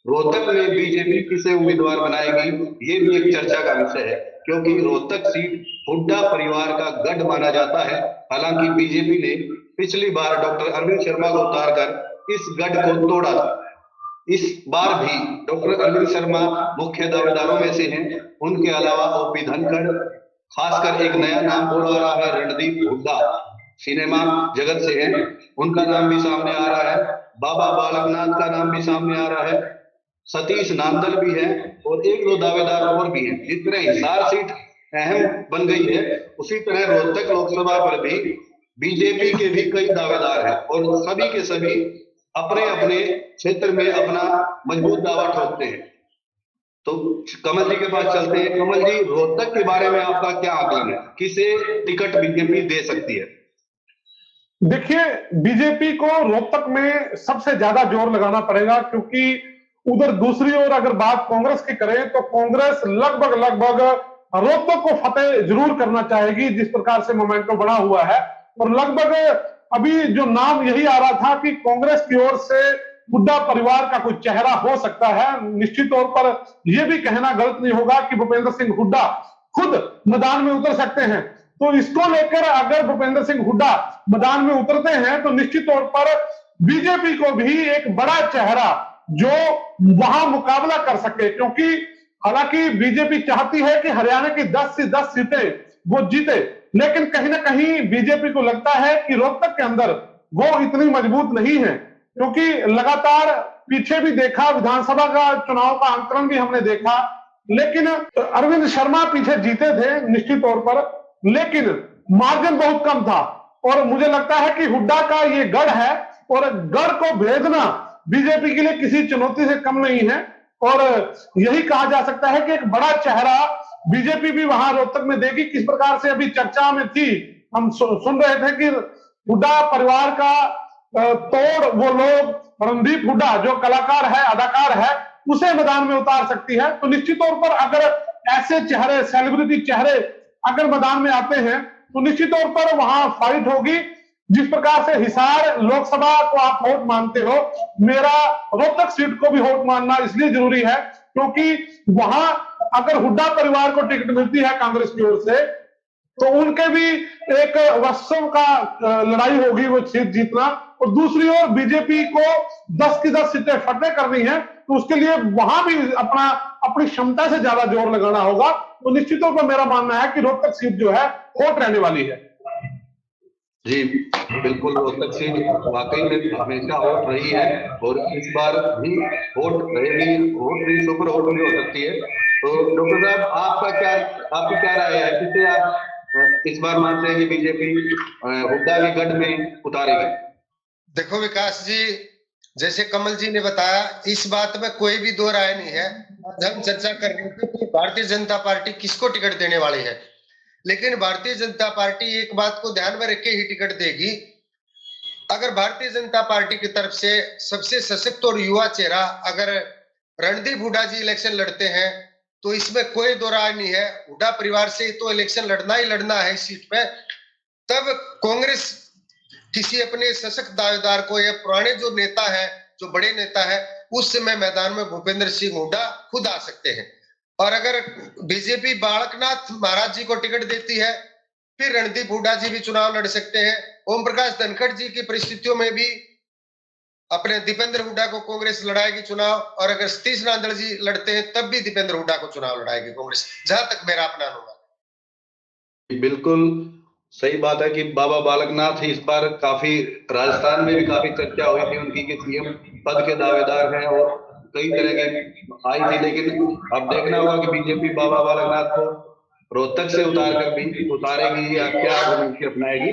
रोहतक में बीजेपी किसे उम्मीदवार बनाएगी, ये भी एक चर्चा का विषय है, क्योंकि रोहतक सीट हुड्डा परिवार का गढ़ माना जाता है। हालांकि बीजेपी ने पिछली बार डॉक्टर अरविंद शर्मा को उतारकर इस गढ़ को तोड़ा था। इस बार भी डॉक्टर अरविंद शर्मा मुख्य दावेदारों में से हैं। उनके अलावा ओपी धनखड़, खासकर एक नया नाम बोल आ रहा है, रणदीप हुड्डा, सिनेमा जगत से हैं, उनका नाम भी सामने आ रहा है। बाबा बालकनाथ का नाम भी सामने आ रहा है। सतीश नांदल भी है और एक दो दावेदार और भी हैं। जिस तरह हिसार सीट अहम बन गई है, उसी तरह रोहतक लोकसभा पर भी बीजेपी के भी कई दावेदार हैं और सभी के सभी अपने अपने क्षेत्र में अपना मजबूत दावा ठोकते हैं। तो कमल जी के पास चलते हैं। कमल जी, रोहतक के बारे में आपका क्या आकलन है, किसे टिकट बीजेपी दे सकती है? देखिए, बीजेपी को रोहतक में सबसे ज्यादा जोर लगाना पड़ेगा, क्योंकि उधर दूसरी ओर अगर बात कांग्रेस की करें तो कांग्रेस लगभग रोहतक को फतेह जरूर करना चाहेगी, जिस प्रकार से मोमेंटो बना हुआ है। और लगभग अभी जो नाम यही आ रहा था कि कांग्रेस की ओर से हुड्डा परिवार का कोई चेहरा हो सकता है। निश्चित तौर पर यह भी कहना गलत नहीं होगा कि भूपेंद्र सिंह हुड्डा खुद मैदान में उतर सकते हैं। तो इसको लेकर अगर भूपेंद्र सिंह हुड्डा मैदान में उतरते हैं तो निश्चित तौर पर बीजेपी को भी एक बड़ा चेहरा जो वहां मुकाबला कर सके, क्योंकि हालांकि बीजेपी चाहती है कि हरियाणा की 10 से 10 सीटें वो जीते, लेकिन कहीं ना कहीं बीजेपी को लगता है कि रोहतक के अंदर वो इतनी मजबूत नहीं है, क्योंकि लगातार पीछे भी देखा, विधानसभा का चुनाव का अंतरण भी हमने देखा, लेकिन अरविंद शर्मा पीछे जीते थे निश्चित तौर पर, लेकिन मार्जिन बहुत कम था। और मुझे लगता है कि हुड्डा का ये गढ़ है और गढ़ को भेदना बीजेपी के लिए किसी चुनौती से कम नहीं है। और यही कहा जा सकता है कि एक बड़ा चेहरा बीजेपी भी वहां रोहतक में देगी। किस प्रकार से अभी चर्चा में थी, हम सुन रहे थे कि हुड्डा परिवार का तोड़ वो लोग रणदीप हुड्डा जो कलाकार है, अदाकार है, उसे मैदान में उतार सकती है। तो निश्चित तौर पर अगर ऐसे चेहरे, सेलिब्रिटी चेहरे अगर मैदान में आते हैं तो निश्चित तौर पर वहां फाइट होगी। जिस प्रकार से हिसार लोकसभा को आप वोट मानते हो, मेरा रोहतक सीट को भी वोट मानना इसलिए जरूरी है क्योंकि वहां अगर हुड्डा परिवार को टिकट मिलती है कांग्रेस की ओर से, तो उनके भी एक वर्षों का लड़ाई होगी वो सीट जीतना। और दूसरी ओर बीजेपी को 10 की 10 सीटें फतेह करनी है, तो उसके लिए वहां भी अपनी क्षमता से ज्यादा जोर लगाना होगा। तो निश्चित तौर पर मेरा मानना है कि रोहतक सीट जो है हॉट रहने वाली है। जी बिल्कुल, रोहतक सीट वाकई में हमेशा हॉट रही है और इस बार भी हॉट रहेगी, हॉट भी, सुपर हॉट भी हो सकती है। तो डॉक्टर साहब, आपकी क्या राय है, किसे आप इस बार मानते हैं कि बीजेपी हुड्डा के गढ़ में उतारेगी? देखो विकास जी, जैसे कमल जी ने बताया, इस बात में कोई भी दो राय नहीं है। हम चर्चा कर रहे थे कि भारतीय जनता पार्टी किसको टिकट देने वाली है, लेकिन भारतीय जनता पार्टी एक बात को ध्यान में रख के ही टिकट देगी। अगर भारतीय जनता पार्टी की तरफ से सबसे सशक्त और युवा चेहरा अगर रणदीप हुड्डा जी इलेक्शन लड़ते हैं तो इसमें कोई दो राय नहीं है। हुड्डा परिवार से तो इलेक्शन लड़ना ही लड़ना है इस सीट पे। तब कांग्रेस किसी अपने सशक्त दावेदार को या पुराने जो नेता है, जो बड़े नेता है, उस समय मैदान में भूपेंद्र सिंह हुड्डा खुद आ सकते हैं। और अगर बीजेपी बालकनाथ महाराज जी को टिकट देती है, फिर रणदीप हुड्डा जी भी चुनाव लड़ सकते हैं। ओम प्रकाश धनखड़ जी की परिस्थितियों में भी अपने दीपेंद्र हुड्डा को कांग्रेस लड़ाएगी चुनाव, और अगर सतीश नांदल जी लड़ते हैं तब भी दीपेंद्र हुड्डा को चुनाव लड़ाएगी कांग्रेस, जहां तक मेरा अपना अनुमान। बिल्कुल सही बात है कि बाबा बालकनाथ इस बार काफी, राजस्थान में भी काफी चर्चा हुई थी उनकी कि सीएम पद के दावेदार हैं और कई तरह के आई थी, लेकिन अब देखना होगा कि बीजेपी बाबा बालकनाथ को रोहतक से उतारेगी या क्या रणनीति अपनाएगी।